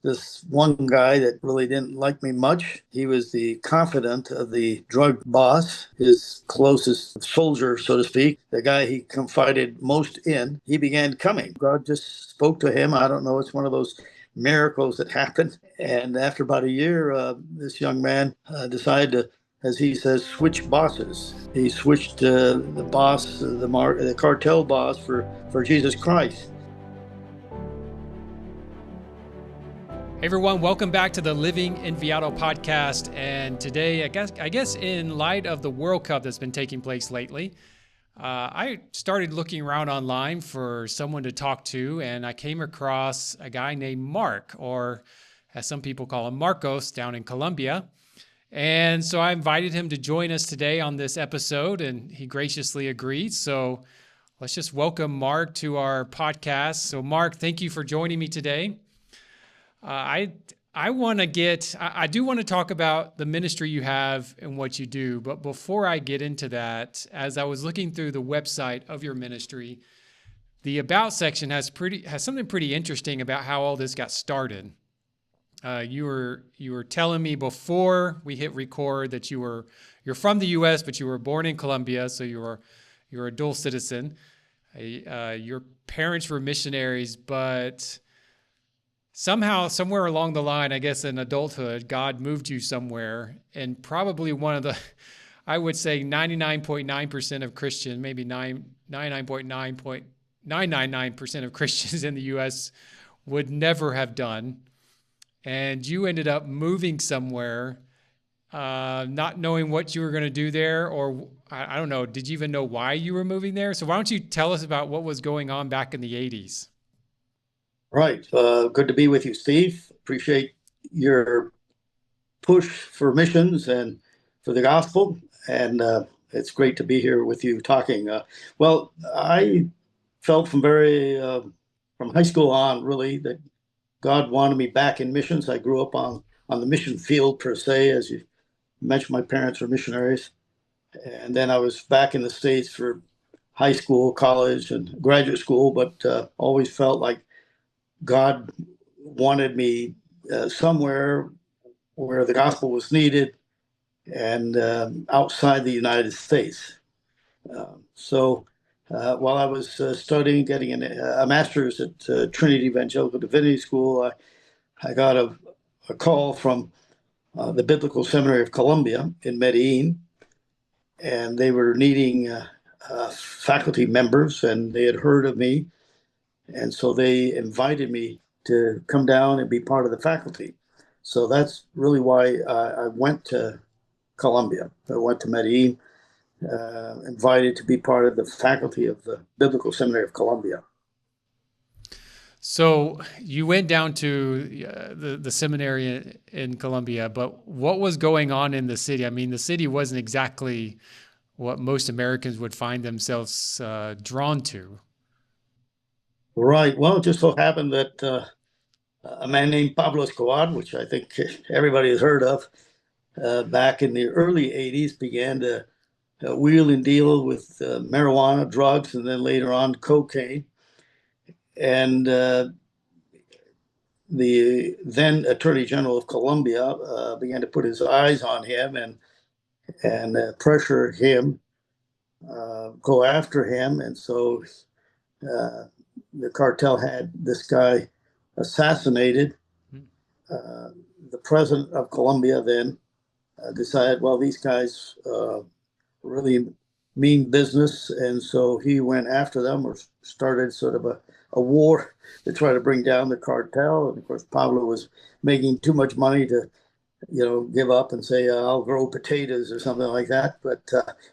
this one guy that really didn't like me much. He was the confidant of the drug boss, his closest soldier, so to speak, the guy he confided most in. He began coming. God just spoke to him. I don't know. It's one of those miracles that happened. And after about a year, this young man decided to, as he says, switch bosses. He switched the boss, the cartel boss, for Jesus Christ. Hey everyone, welcome back to the Living Enviado podcast. And today, I guess in light of the World Cup that's been taking place lately, I started looking around online for someone to talk to, and I came across a guy named Mark, or as some people call him, Marcos, down in Colombia. And so I invited him to join us today on this episode, and he graciously agreed. So let's just welcome Mark to our podcast. So Mark, thank you for joining me today. I do want to talk about the ministry you have and what you do, but before I get into that, as I was looking through the website of your ministry, the About section has something pretty interesting about how all this got started. You were telling me before we hit record that you're from the U.S., but you were born in Colombia, so you're a dual citizen. Your parents were missionaries, but somehow, somewhere along the line, I guess in adulthood, God moved you somewhere, and probably one of the, I would say 99.9% of Christians, maybe 99.999% of Christians in the U.S. would never have done. And you ended up moving somewhere, not knowing what you were going to do there, or I don't know, did you even know why you were moving there? So why don't you tell us about what was going on back in the 80s? Right. Good to be with you, Steve. Appreciate your push for missions and for the gospel. And it's great to be here with you talking. Well, I felt from high school on, really, that God wanted me back in missions. I grew up on the mission field, per se. As you mentioned, my parents were missionaries. And then I was back in the States for high school, college, and graduate school, but always felt like God wanted me somewhere where the gospel was needed and outside the United States. So while I was studying, getting a master's at Trinity Evangelical Divinity School, I got a call from the Biblical Seminary of Colombia in Medellin, and they were needing faculty members, and they had heard of me. And so they invited me to come down and be part of the faculty. So that's really why I went to Colombia. I went to Medellin, invited to be part of the faculty of the Biblical Seminary of Colombia. So you went down to the seminary in Colombia, but what was going on in the city? I mean, the city wasn't exactly what most Americans would find themselves drawn to. Right. Well, it just so happened that a man named Pablo Escobar, which I think everybody has heard of, back in the early 80s began to wheel and deal with marijuana, drugs, and then later on cocaine. And the then Attorney General of Colombia began to put his eyes on him and pressure him, go after him. And so the cartel had this guy assassinated. The president of Colombia then decided, well, these guys really mean business. And so he went after them, or started sort of a war to try to bring down the cartel. And of course, Pablo was making too much money to, give up and say, I'll grow potatoes or something like that. But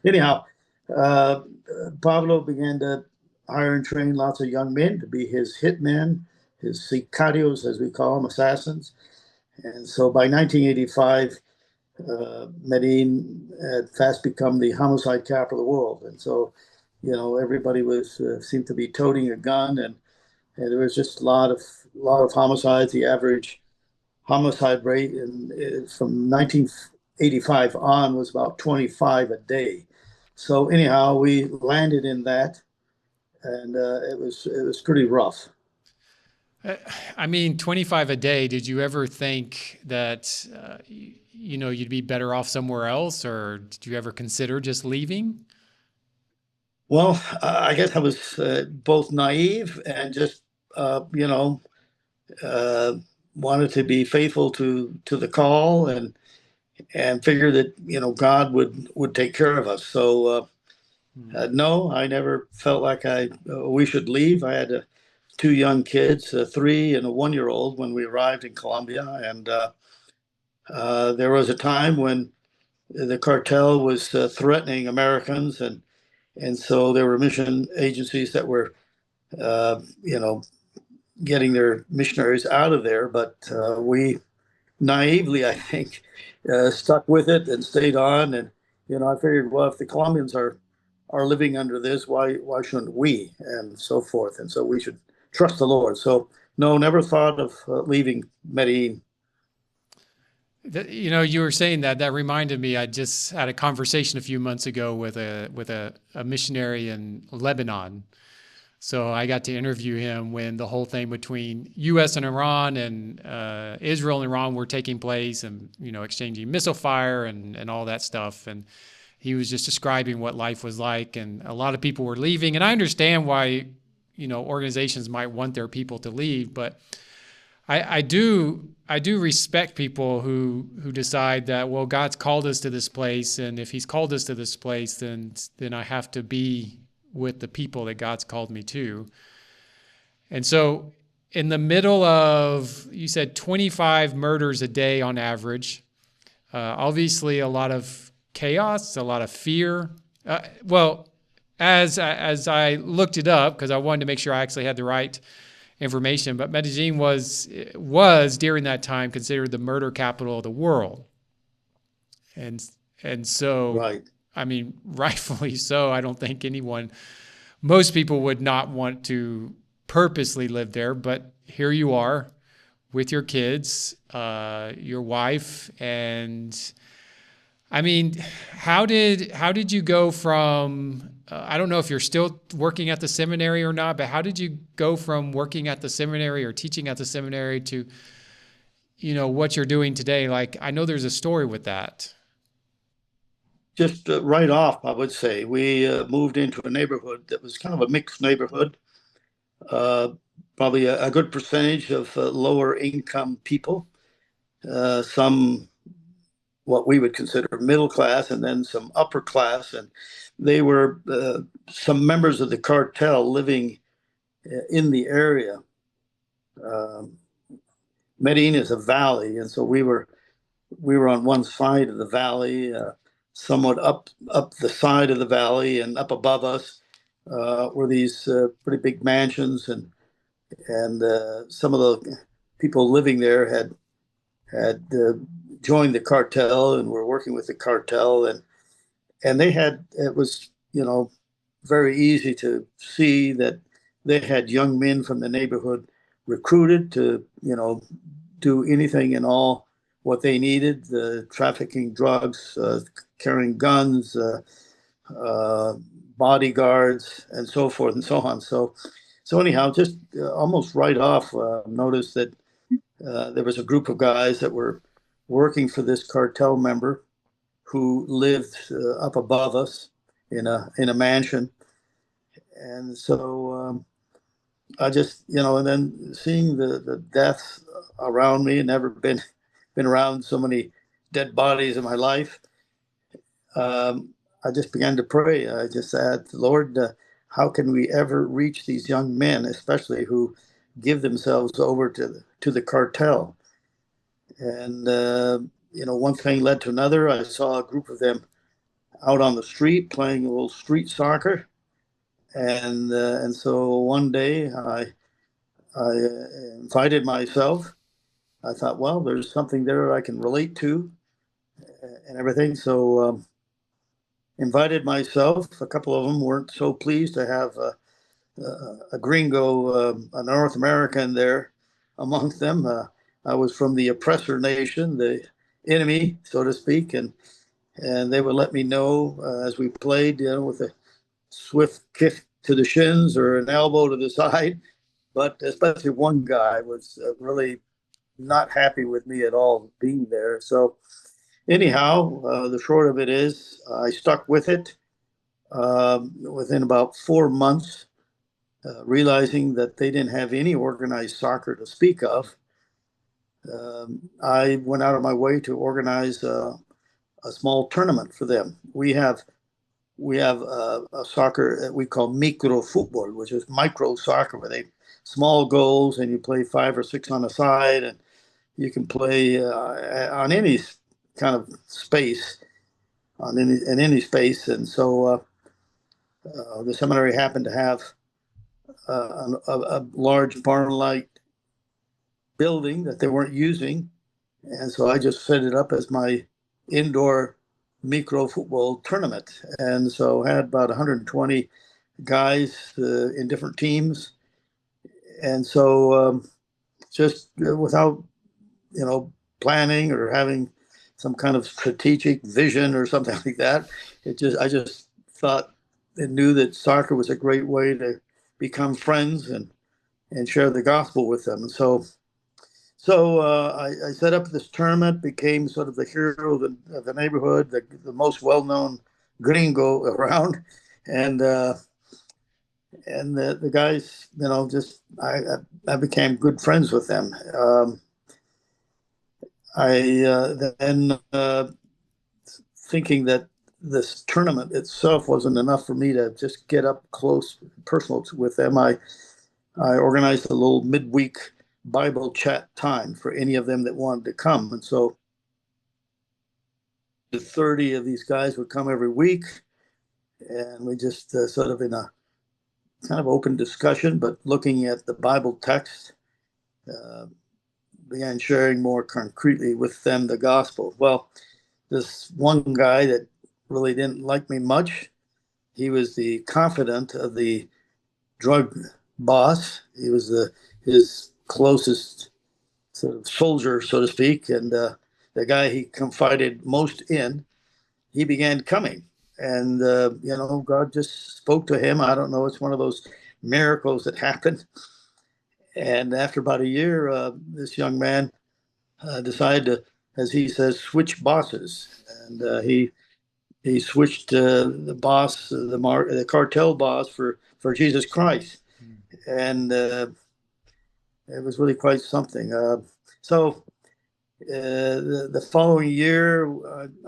anyhow, Pablo began to hire and train lots of young men to be his hitmen, his sicarios, as we call them, assassins. And so by 1985, Medellin had fast become the homicide capital of the world. And so, everybody seemed to be toting a gun, and there was just a lot of homicides. The average homicide rate from 1985 on was about 25 a day. So anyhow, we landed in that, and it was pretty rough. Uh, I mean, 25 a day. Did you ever think that, you'd be better off somewhere else, or did you ever consider just leaving? Well, I guess I was both naive and just, you know, uh, wanted to be faithful to the call and figure that God would take care of us. So Hmm. no, I never felt like I we should leave. I had two young kids, a 3 and a 1 year old, when we arrived in Colombia, and there was a time when the cartel was threatening Americans, and so there were mission agencies that were uh, you know getting their missionaries out of there, but we naively, I think, stuck with it and stayed on. And I figured, well, if the Colombians are living under this, why shouldn't we? And so forth. And so we should trust the Lord. So no, never thought of leaving Medellin. You were saying that. That reminded me. I just had a conversation a few months ago with a missionary in Lebanon. So I got to interview him when the whole thing between U.S. and Iran and Israel and Iran were taking place, and exchanging missile fire and all that stuff. And he was just describing what life was like, and a lot of people were leaving. And I understand why organizations might want their people to leave, but I do respect people who decide that, well, God's called us to this place, and if He's called us to this place, then I have to be with the people that God's called me to. And so, in the middle of, you said 25 murders a day on average, obviously a lot of chaos, a lot of fear. Well, as I looked it up, because I wanted to make sure I actually had the right information, but Medellin was during that time considered the murder capital of the world, and and so, Right. I mean, rightfully so. I don't think most people would not want to purposely live there, but here you are with your kids, your wife, and I mean, how did you go from? I don't know if you're still working at the seminary or not, but how did you go from working at the seminary or teaching at the seminary to, what you're doing today? Like, I know there's a story with that. Just right off, I would say we moved into a neighborhood that was kind of a mixed neighborhood. Uh, Probably a good percentage of lower income people, some what we would consider middle class, and then some upper class. And they were some members of the cartel living in the area. Um, Medellin is a valley, and so we were on one side of the valley, somewhat up the side of the valley, and up above us were these pretty big mansions, and some of the people living there had joined the cartel and were working with the cartel, and it was very easy to see that they had young men from the neighborhood recruited to do anything and all what they needed, trafficking drugs, carrying guns, uh, bodyguards, and so forth and so on. So anyhow, just almost right off, noticed that there was a group of guys that were working for this cartel member who lived up above us in a mansion. And so I just, and then seeing the deaths around me, never been around so many dead bodies in my life. I just began to pray. I just said, Lord, how can we ever reach these young men, especially who give themselves over to the cartel? And one thing led to another. I saw a group of them out on the street playing a little street soccer, and so one day I invited myself. I thought, well, there's something there I can relate to and everything. So invited myself. A couple of them weren't so pleased to have a gringo, a North American there amongst them. I was from the oppressor nation, the enemy, so to speak, and they would let me know as we played, with a swift kick to the shins or an elbow to the side. but especially one guy was really not happy with me at all being there. So anyhow, the short of it is I stuck with it. Within about 4 months, realizing that they didn't have any organized soccer to speak of, I went out of my way to organize a small tournament for them. We have a soccer that we call micro football, which is micro soccer, where they small goals and you play 5 or 6 on a side, and you can play on any kind of space, on any space. And so the seminary happened to have a large barn-like building that they weren't using, and so I just set it up as my indoor micro football tournament. And so I had about 120 guys in different teams. And so just without, planning or having some kind of strategic vision or something like that, I just thought and knew that soccer was a great way to become friends and share the gospel with them. And so I set up this tournament, became sort of the hero of the neighborhood, the most well-known gringo around, and the guys, just I became good friends with them. I then thinking that this tournament itself wasn't enough for me to just get up close, personal with them. I organized a little midweek Bible chat time for any of them that wanted to come. And so 30 of these guys would come every week, and we just sort of in a kind of open discussion, but looking at the Bible text, uh, began sharing more concretely with them the gospel. Well, this one guy that really didn't like me much, he was the confidant of the drug boss. He was his closest sort of soldier, so to speak, and the guy he confided most in. He began coming, and God just spoke to him. I don't know; it's one of those miracles that happened. And after about a year, this young man decided to, as he says, switch bosses, and he switched the boss, the cartel boss, for Jesus Christ, and it was really quite something. So the following year,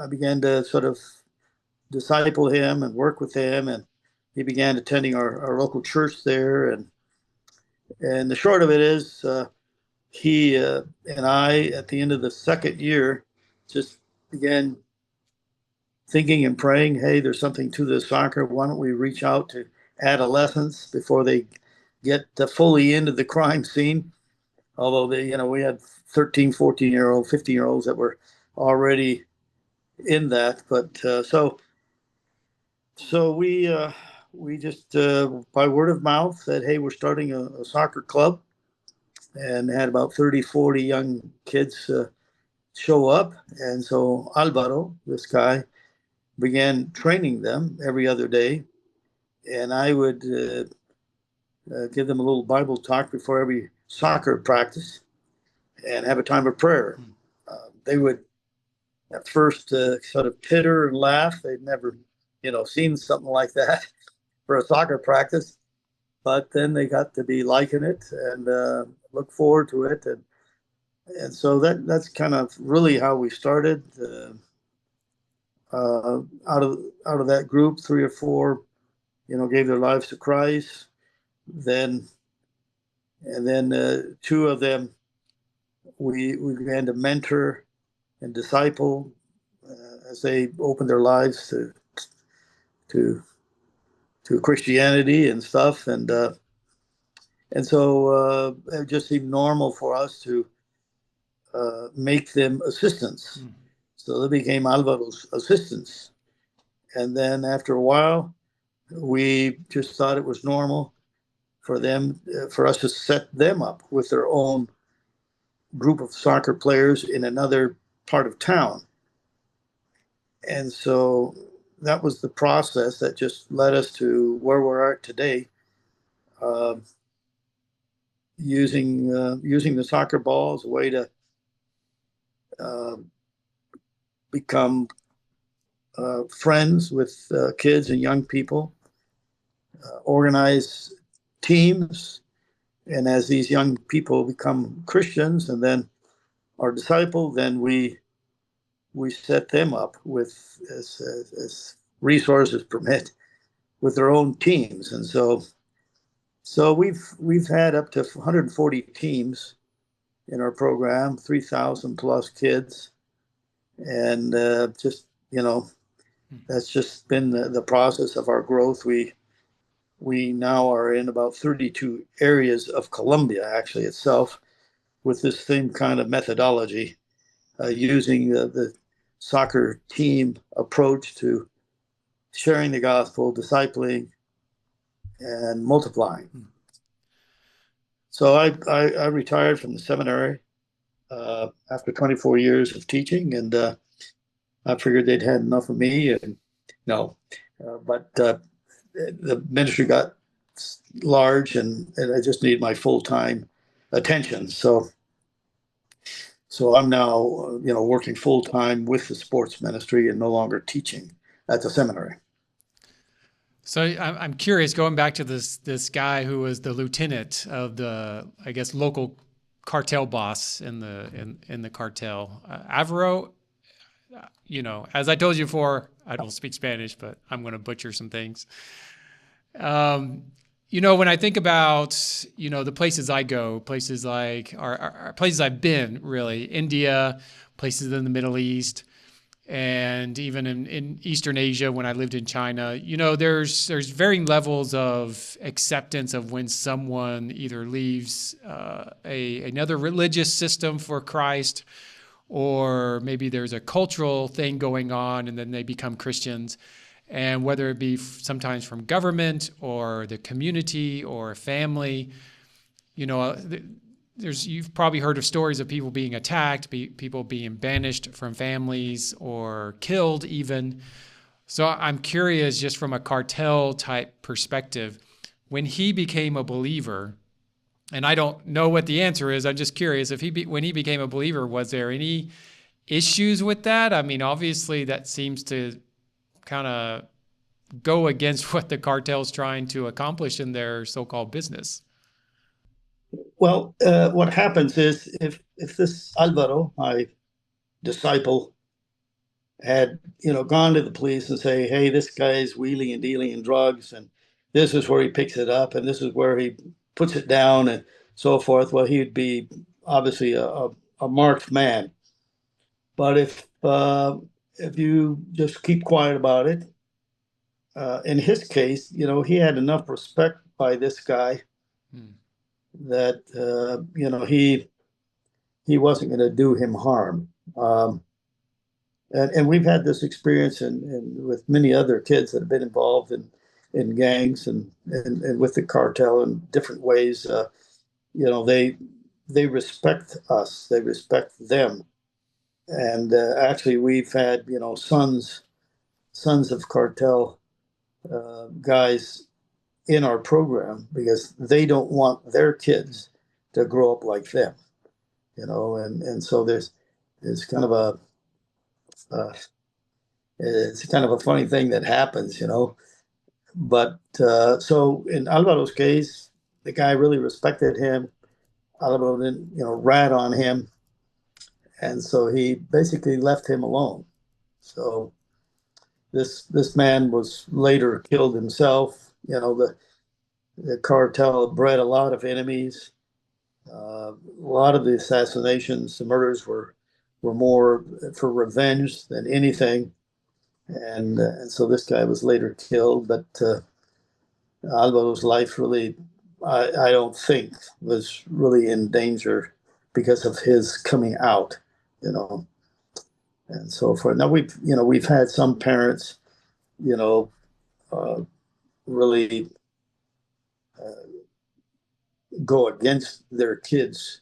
I began to sort of disciple him and work with him, and he began attending our local church there. And the short of it is, he and I, at the end of the second year, just began thinking and praying, hey, there's something to this soccer. Why don't we reach out to adolescents before they get fully into the crime scene? Although we had 13, 14-year-old, 15-year-olds that were already in that. But so we just by word of mouth said, hey, we're starting a soccer club, and had about 30, 40 young kids show up. And so Alvaro, this guy, began training them every other day. And I would give them a little Bible talk before every soccer practice and have a time of prayer. They would at first sort of titter and laugh. They'd never, seen something like that for a soccer practice. But then they got to be liking it and look forward to it. And so that's kind of really how we started. Out of that group, 3 or 4, gave their lives to Christ. Then 2 of them we began to mentor and disciple as they opened their lives to Christianity and stuff. And so it just seemed normal for us to make them assistants. Mm-hmm. So they became Alvaro's assistants. And then after a while, we just thought it was normal for us to set them up with their own group of soccer players in another part of town. And so that was the process that just led us to where we're at today. using the soccer ball as a way to uh, become friends with kids and young people, organize teams, and as these young people become Christians and then are discipled, then we set them up with as resources permit with their own teams, and so we've had up to 140 teams in our program, 3,000 plus kids, and just that's just been the process of our growth. We now are in about 32 areas of Colombia, actually itself, with this same kind of methodology, using the soccer team approach to sharing the gospel, discipling, and multiplying. So I retired from the seminary after 24 years of teaching, and I figured they'd had enough of me. And no, but the ministry got large, and I just need my full-time attention. So I'm now working full-time with the sports ministry and no longer teaching at the seminary. So I'm curious, going back to this guy who was the lieutenant of the, I guess, local cartel boss in the cartel, Avro. As I told you before, I don't speak Spanish, but I'm going to butcher some things. When I think about the places I go, places like are places I've been, really, India, places in the Middle East, and even in Eastern Asia when I lived in China, there's varying levels of acceptance of when someone either leaves another religious system for Christ, or maybe there's a cultural thing going on and then they become Christians. And whether it be sometimes from government or the community or family, you've probably heard of stories of people being attacked, people being banished from families or killed even. So I'm curious, just from a cartel type perspective, when he became a believer, and I don't know what the answer is, I'm just curious, when he became a believer, was there any issues with that? I mean, obviously that seems to kind of go against what the cartel's trying to accomplish in their so-called business. Well, what happens is if this Alvaro, my disciple, had gone to the police and say, "Hey, this guy's wheeling and dealing in drugs, and this is where he picks it up, and this is where he puts it down, and so forth," well, he'd be obviously a marked man. But if you just keep quiet about it, in his case, he had enough respect by this guy that he wasn't going to do him harm. And we've had this experience with many other kids that have been involved in gangs and with the cartel in different ways. They respect us, they respect them, and actually we've had sons of cartel guys in our program because they don't want their kids to grow up like them, and so there's kind of it's kind of a funny thing that happens, but so in Alvaro's case, the guy really respected him. Alvaro didn't rat on him, and so he basically left him alone. So this man was later killed himself. The cartel bred a lot of enemies. A lot of the assassinations, the murders were more for revenge than anything, and so this guy was later killed. But Alvaro's life really, I don't think, was really in danger because of his coming out, and so forth. Now we've had some parents, really go against their kids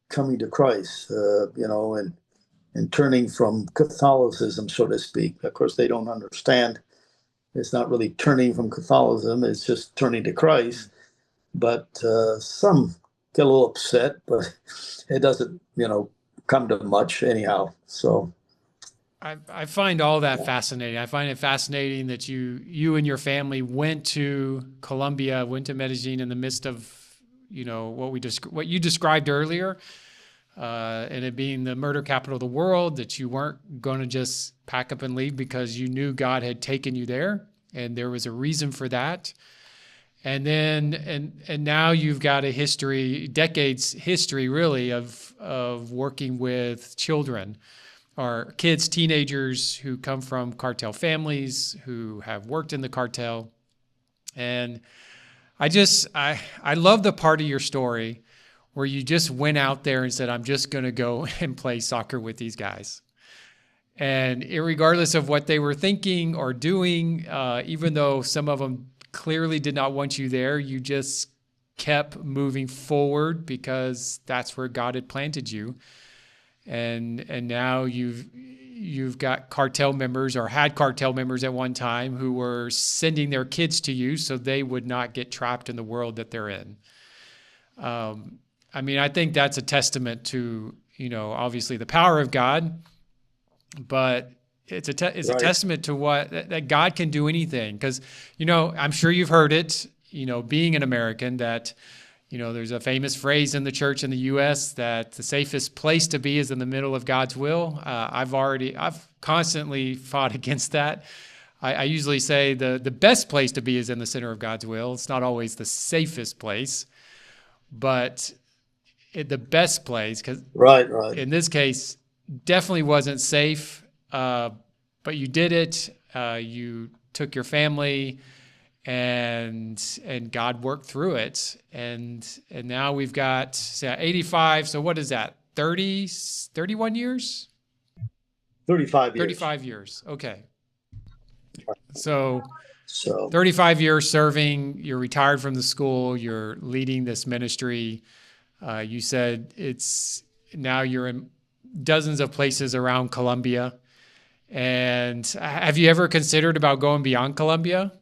coming to Christ, and turning from Catholicism, so to speak. Of course, they don't understand. It's not really turning from Catholicism; it's just turning to Christ. But some get a little upset, but it doesn't, come to much anyhow. So, I find all that fascinating. I find it fascinating that you and your family went to Colombia, went to Medellin in the midst of what you described earlier, and it being the murder capital of the world. That you weren't going to just pack up and leave because you knew God had taken you there, and there was a reason for that. And then and now you've got a history, decades history really of working with children or kids, teenagers who come from cartel families, who have worked in the cartel. And I love the part of your story where you just went out there and said, I'm just going to go and play soccer with these guys. And regardless of what they were thinking or doing, even though some of them clearly did not want you there, you just kept moving forward because that's where God had planted you. And now you've got cartel members or had cartel members at one time who were sending their kids to you so they would not get trapped in the world that they're in. I think that's a testament to, obviously the power of God, but it's a testament to that God can do anything. Because, I'm sure you've heard it, being an American, that there's a famous phrase in the church in the U.S. that the safest place to be is in the middle of God's will. I've constantly fought against that. I usually say the best place to be is in the center of God's will. It's not always the safest place, but the best place, because right. In this case, definitely wasn't safe, but you did it. You took your family, and God worked through it. And now we've got 85. So what is that? 31 years? 35 years. 35 years. Okay. So 35 years serving, you're retired from the school, you're leading this ministry. You said now you're in dozens of places around Colombia. And have you ever considered about going beyond Colombia?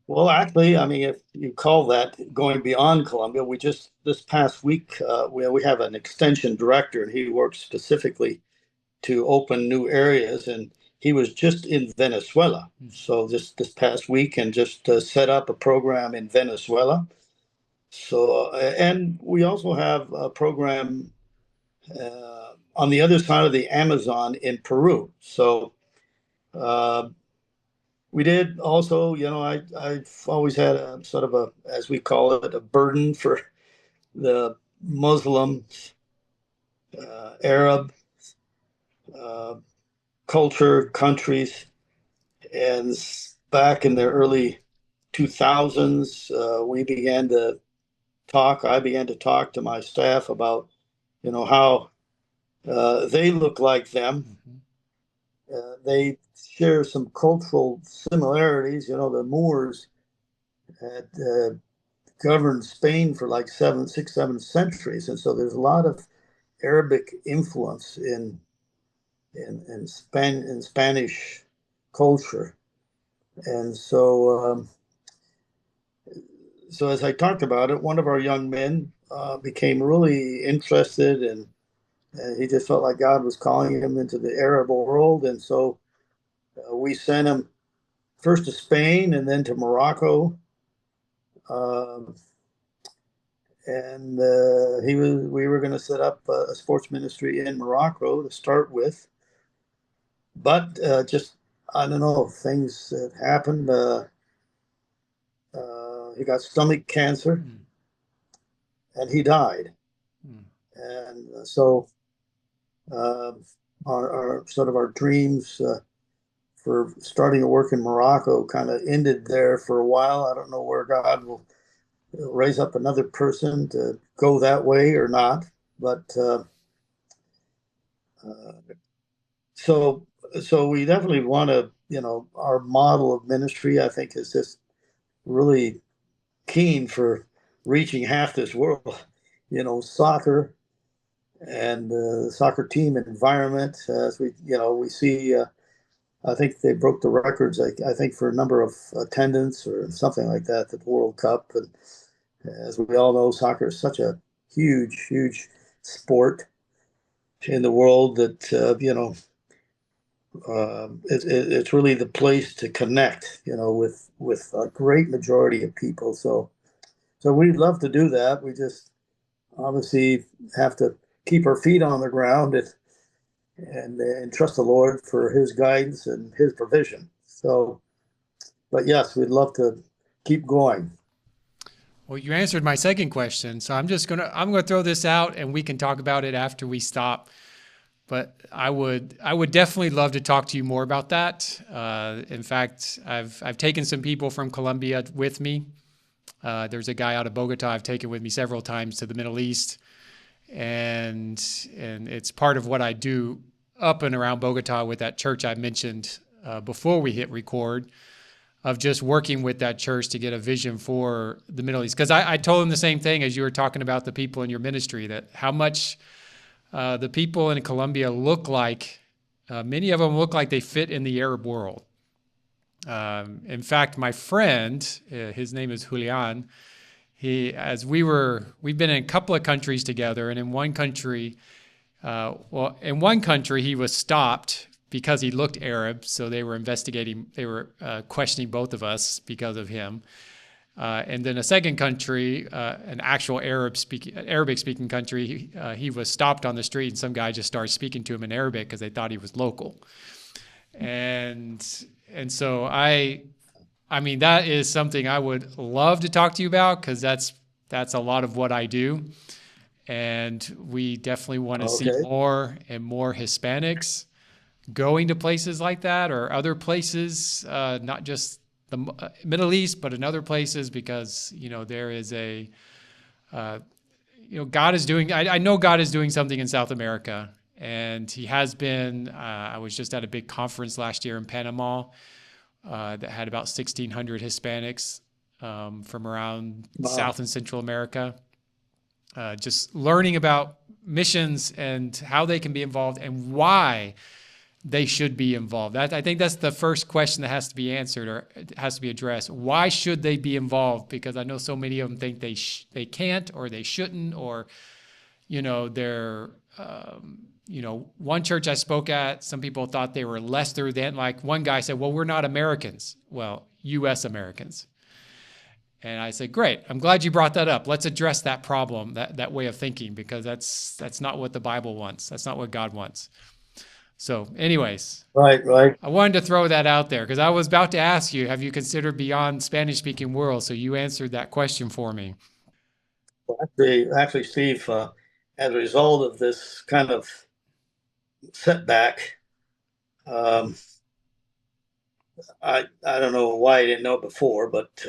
Well, actually, if you call that going beyond Colombia, this past week, we have an extension director, and he works specifically to open new areas. And he was just in Venezuela. So this past week, and just set up a program in Venezuela. So, and we also have a program on the other side of the Amazon in Peru. So, we did also, I've always had a sort of as we call it, a burden for the Muslim, Arab culture, countries. And back in the early 2000s, I began to talk to my staff about, how they look like them. They share some cultural similarities. The Moors had governed Spain for like 7 centuries, and so there's a lot of Arabic influence in Spanish culture. And so as I talked about it, one of our young men became really interested, and he just felt like God was calling him into the Arab world. And so we sent him first to Spain and then to Morocco. And we were going to set up a sports ministry in Morocco to start with. But just, I don't know, things that happened. He got stomach cancer, and he died. And so our sort of our dreams for starting to work in Morocco kind of ended there for a while. I don't know where God will raise up another person to go that way or not, but so we definitely want to, our model of ministry, I think, is just really keen for reaching half this world. Soccer and the soccer team environment, as we see. I think they broke the records, I think, for a number of attendance or something like that at the World Cup. As we all know, soccer is such a huge, huge sport in the world that it's really the place to connect, with a great majority of people. So we'd love to do that. We just obviously have to keep our feet on the ground and trust the Lord for His guidance and His provision. So, but yes, we'd love to keep going. Well, you answered my second question, so I'm gonna throw this out, and we can talk about it after we stop. But I would definitely love to talk to you more about that. In fact, I've taken some people from Colombia with me. There's a guy out of Bogota I've taken with me several times to the Middle East, and it's part of what I do up and around Bogota with that church I mentioned before we hit record, of just working with that church to get a vision for the Middle East. Because I told them the same thing as you were talking about the people in your ministry, that how much the people in Colombia look like, many of them look like they fit in the Arab world. In fact, my friend, his name is Julian, we've been in a couple of countries together, and in one country, in one country he was stopped because he looked Arab, so they were questioning both of us because of him. And then a second country, an actual Arabic speaking country, he was stopped on the street, and some guy just started speaking to him in Arabic because they thought he was local. And so I mean, that is something I would love to talk to you about, because that's a lot of what I do. And we definitely want to see more and more Hispanics going to places like that, or other places, not just the Middle East, but in other places, because, there is God is doing, I know God is doing something in South America, and He has been. I was just at a big conference last year in Panama that had about 1,600 Hispanics from around South and Central America, just learning about missions and how they can be involved and why they should be involved. I think that's the first question that has to be answered, or has to be addressed. Why should they be involved? Because I know so many of them think they can't, or they shouldn't, or they're one church I spoke at, some people thought they were lesser than. Like one guy said, "Well, we're not Americans." Well, U.S. Americans. And I said, "Great, I'm glad you brought that up. Let's address that problem, that way of thinking, because that's not what the Bible wants. That's not what God wants." So anyways, Right. I wanted to throw that out there, because I was about to ask you, have you considered beyond Spanish-speaking world? So you answered that question for me. Well, actually, Steve, as a result of this kind of setback, um, I don't know why I didn't know it before, but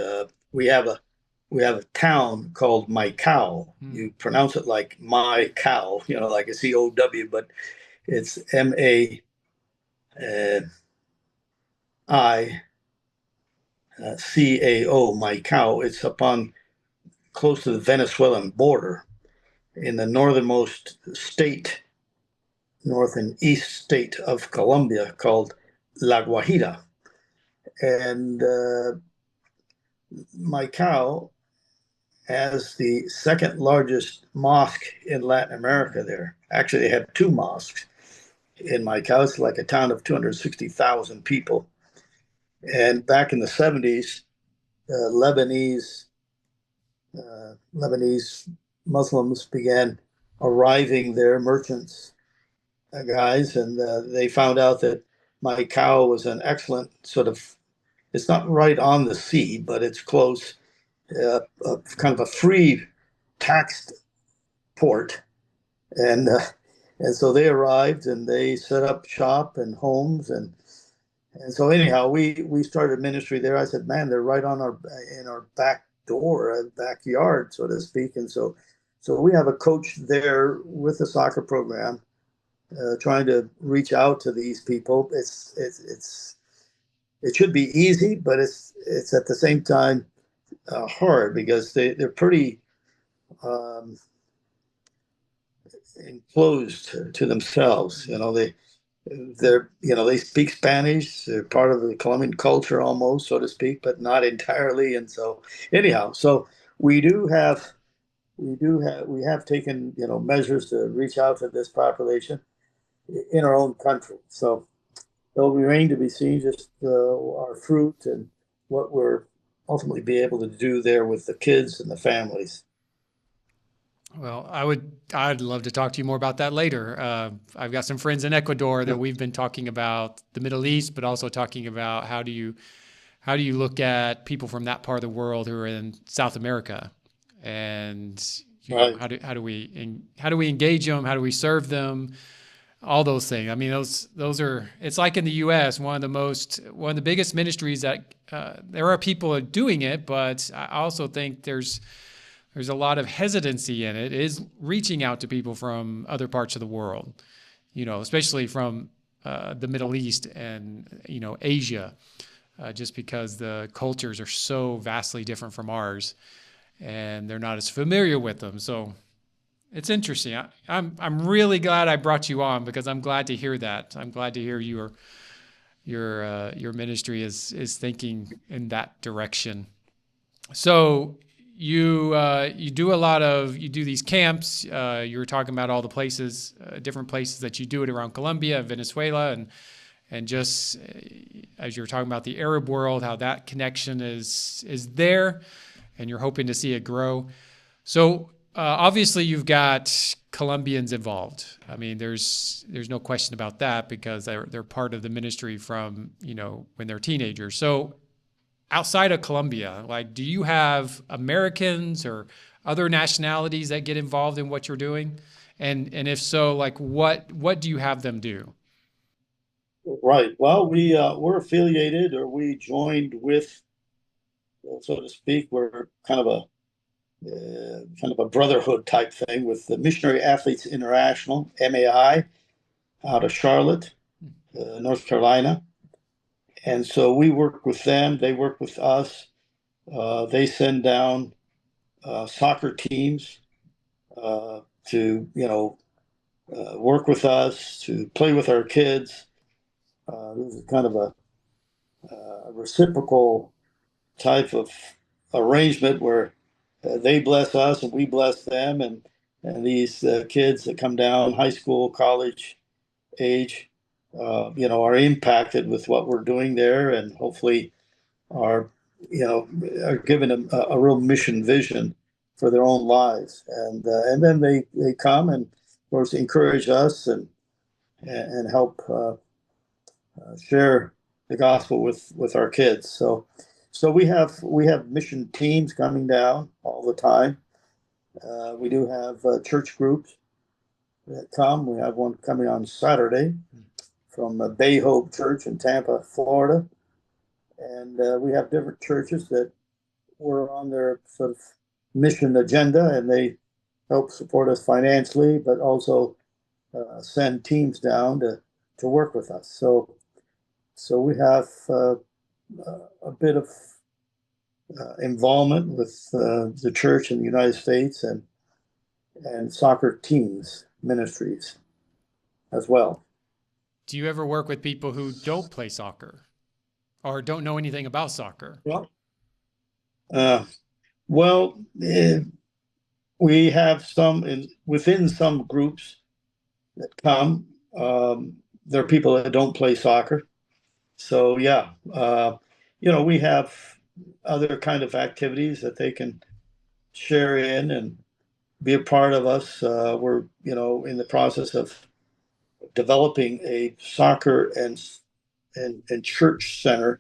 we have a town called My Cow. You pronounce it like my cow, like a COW, but it's MAICAO, My Cow. It's upon close to the Venezuelan border in the north and east state of Colombia, called La Guajira. And My Cow has the second largest mosque in Latin America there. Actually, they have two mosques in My Cow. It's like a town of 260,000 people. And back in the 70s, Lebanese Muslims began arriving there, merchants, guys, and they found out that My Cow was an excellent sort of, it's not right on the sea, but it's close, kind of a free taxed port. And so they arrived and they set up shop and homes, and so anyhow we started ministry there. I said, man, they're right on our back door, backyard, so to speak. And so we have a coach there with the soccer program, trying to reach out to these people. It should be easy, but it's at the same time hard, because they're pretty enclosed to themselves. They speak Spanish. They're part of the Colombian culture almost, so to speak, but not entirely. And so anyhow, so we do have we have taken measures to reach out to this population in our own country. So it'll remain to be seen just our fruit and what we're ultimately be able to do there with the kids and the families. Well, I'd love to talk to you more about that later. I've got some friends in Ecuador that we've been talking about the Middle East, but also talking about how do you look at people from that part of the world who are in South America, and Right. how do we engage them? How do we serve them? All those things. I mean, those are. It's like in the U.S. One of the biggest ministries that there are people doing it, but I also think there's a lot of hesitancy in it. Is reaching out to people from other parts of the world, especially from the Middle East and Asia, just because the cultures are so vastly different from ours, and they're not as familiar with them. So it's interesting. I'm really glad I brought you on because I'm glad to hear that. I'm glad to hear your ministry is thinking in that direction. So you do you do these camps. You were talking about all the places, different places that you do it around Colombia, Venezuela, and just as you were talking about the Arab world, how that connection is there, and you're hoping to see it grow. So obviously you've got Colombians involved. I mean, there's no question about that because they're part of the ministry from when they're teenagers. So outside of Colombia, like, do you have Americans or other nationalities that get involved in what you're doing? And if so, like, what do you have them do? Right. Well, we're affiliated, or we joined with, so to speak. We're kind of a brotherhood type thing with the Missionary Athletes International (MAI) out of Charlotte, North Carolina, and so we work with them. They work with us. They send down soccer teams to work with us, to play with our kids. This is kind of a reciprocal type of arrangement where they bless us and we bless them, and these kids that come down high school, college age, are impacted with what we're doing there, and hopefully are are given a real mission vision for their own lives, and then they come and of course encourage us and help share the gospel with our kids. So we have mission teams coming down all the time. We do have church groups that come. We have one coming on Saturday from Bay Hope Church in Tampa, Florida, and we have different churches that were on their sort of mission agenda, and they help support us financially, but also send teams down to work with us. So we have a bit of involvement with the church in the United States and soccer teams ministries as well. Do you ever work with people who don't play soccer or don't know anything about soccer? Well, uh, well, we have within some groups that come. There are people that don't play soccer, so yeah, we have other kind of activities that they can share in and be a part of us. We're in the process of developing a soccer and church center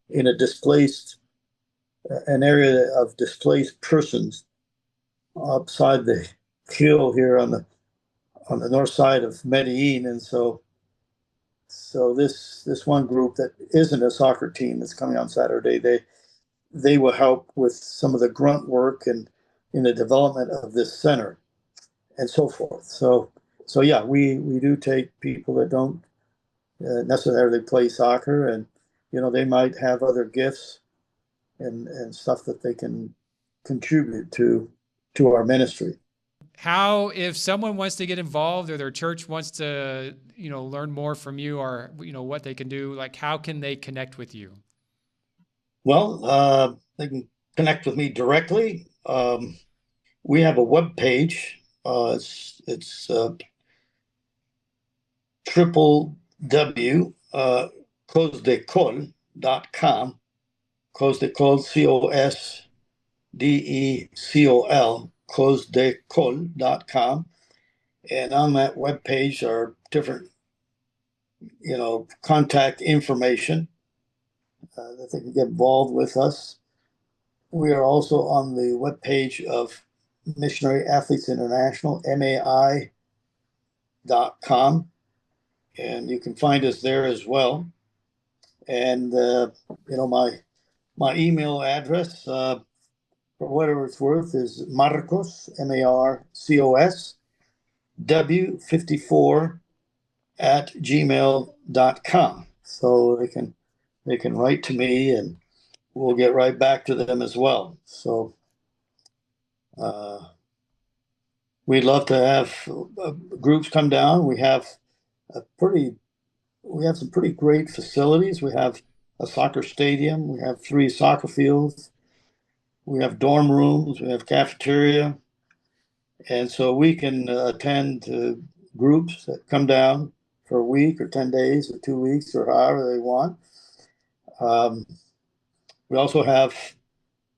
in an area of displaced persons upside the hill here on the north side of Medellin, and so this one group that isn't a soccer team that's coming on Saturday, they will help with some of the grunt work and in the development of this center and so forth. So yeah, we do take people that don't necessarily play soccer, and they might have other gifts and stuff that they can contribute to our ministry. How, if someone wants to get involved or their church wants to, learn more from you or, what they can do, like, how can they connect with you? Well, they can connect with me directly. we have a web page. It's triple W cosdecol.com. Cosdecol, COSDECOL, cosdecol.com. And on that web page are different, contact information that they can get involved with us. We are also on the web page of Missionary Athletes International, MAI.com, and you can find us there as well. And my email address, for whatever it's worth, is Marcos, MARCOS, W54 at gmail.com. So they can write to me and we'll get right back to them as well. So we'd love to have groups come down. We have some pretty great facilities. We have a soccer stadium. We have 3 soccer fields. We have dorm rooms. We have cafeteria. And so we can attend to groups that come down for a week or 10 days or 2 weeks or however they want.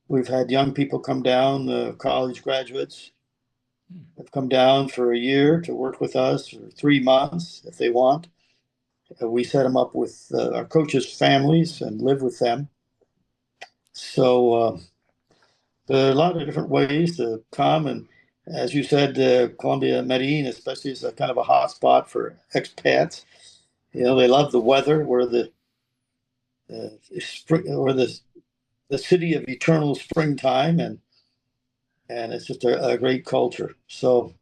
We've had young people come down, college graduates have come down for a year to work with us, or 3 months if they want. We set them up with our coaches' families and live with them. So there are a lot of different ways to come. And as you said, Colombia, Medellin especially is a kind of a hot spot for expats. They love the weather. We're the city of eternal springtime, and it's just a great culture. So,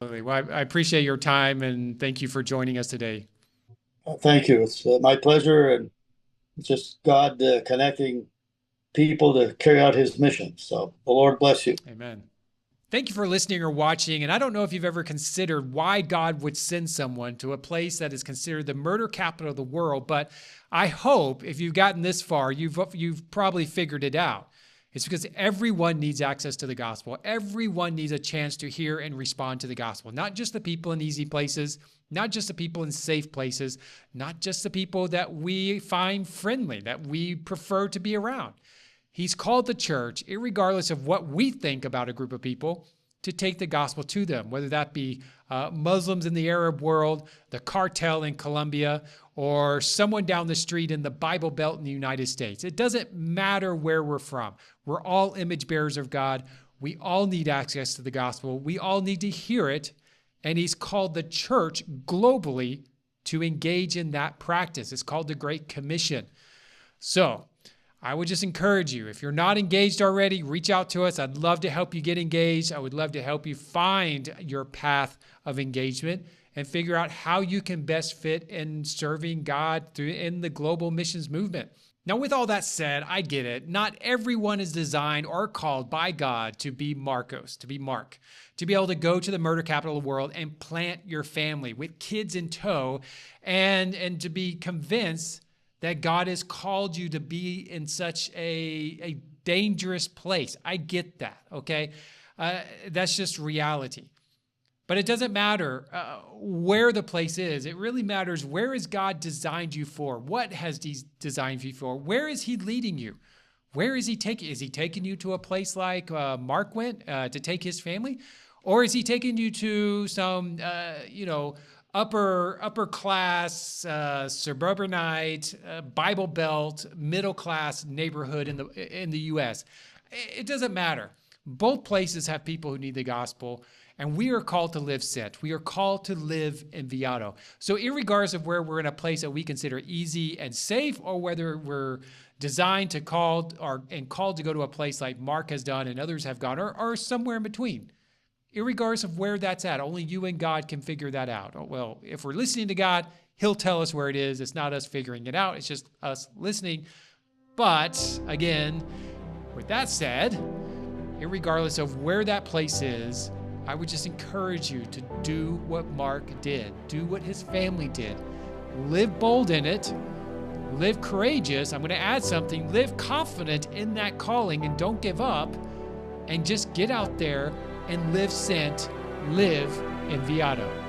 well, I appreciate your time and thank you for joining us today. Thank you. It's my pleasure, and it's just God connecting people to carry out His mission. So the Lord bless you. Amen. Thank you for listening or watching. And I don't know if you've ever considered why God would send someone to a place that is considered the murder capital of the world, but I hope if you've gotten this far, you've probably figured it out. It's because everyone needs access to the gospel. Everyone needs a chance to hear and respond to the gospel. Not just the people in easy places, not just the people in safe places, not just the people that we find friendly, that we prefer to be around. He's called the church, irregardless of what we think about a group of people, to take the gospel to them, whether that be Muslims in the Arab world, the cartel in Colombia, or someone down the street in the Bible Belt in the United States. It doesn't matter where we're from. We're all image bearers of God. We all need access to the gospel. We all need to hear it. And He's called the church globally to engage in that practice. It's called the Great Commission. So I would just encourage you, if you're not engaged already, reach out to us. I'd love to help you get engaged. I would love to help you find your path of engagement and figure out how you can best fit in serving God in the global missions movement. Now, with all that said, I get it. Not everyone is designed or called by God to be Marcos, to be Mark, to be able to go to the murder capital of the world and plant your family with kids in tow and to be convinced that God has called you to be in such a dangerous place. I get that, okay? That's just reality. But it doesn't matter where the place is. It really matters, where has God designed you for? What has He designed you for? Where is He leading you? Where is He taking you? Is He taking you to a place like Mark went to take his family? Or is He taking you to some, upper class, suburbanite, Bible Belt, middle class neighborhood in the U.S.? It doesn't matter. Both places have people who need the gospel, and we are called to live sent. We are called to live Enviado. So irregardless of where we're in a place that we consider easy and safe, or whether we're designed to called to go to a place like Mark has done and others have gone, or somewhere in between, irregardless of where that's at, only you and God can figure that out. Well, if we're listening to God, He'll tell us where it is. It's not us figuring it out. It's just us listening. But again, with that said, irregardless of where that place is, I would just encourage you to do what Mark did. Do what his family did. Live bold in it. Live courageous. I'm going to add something. Live confident in that calling and don't give up. and just get out there and live sent, live Enviado.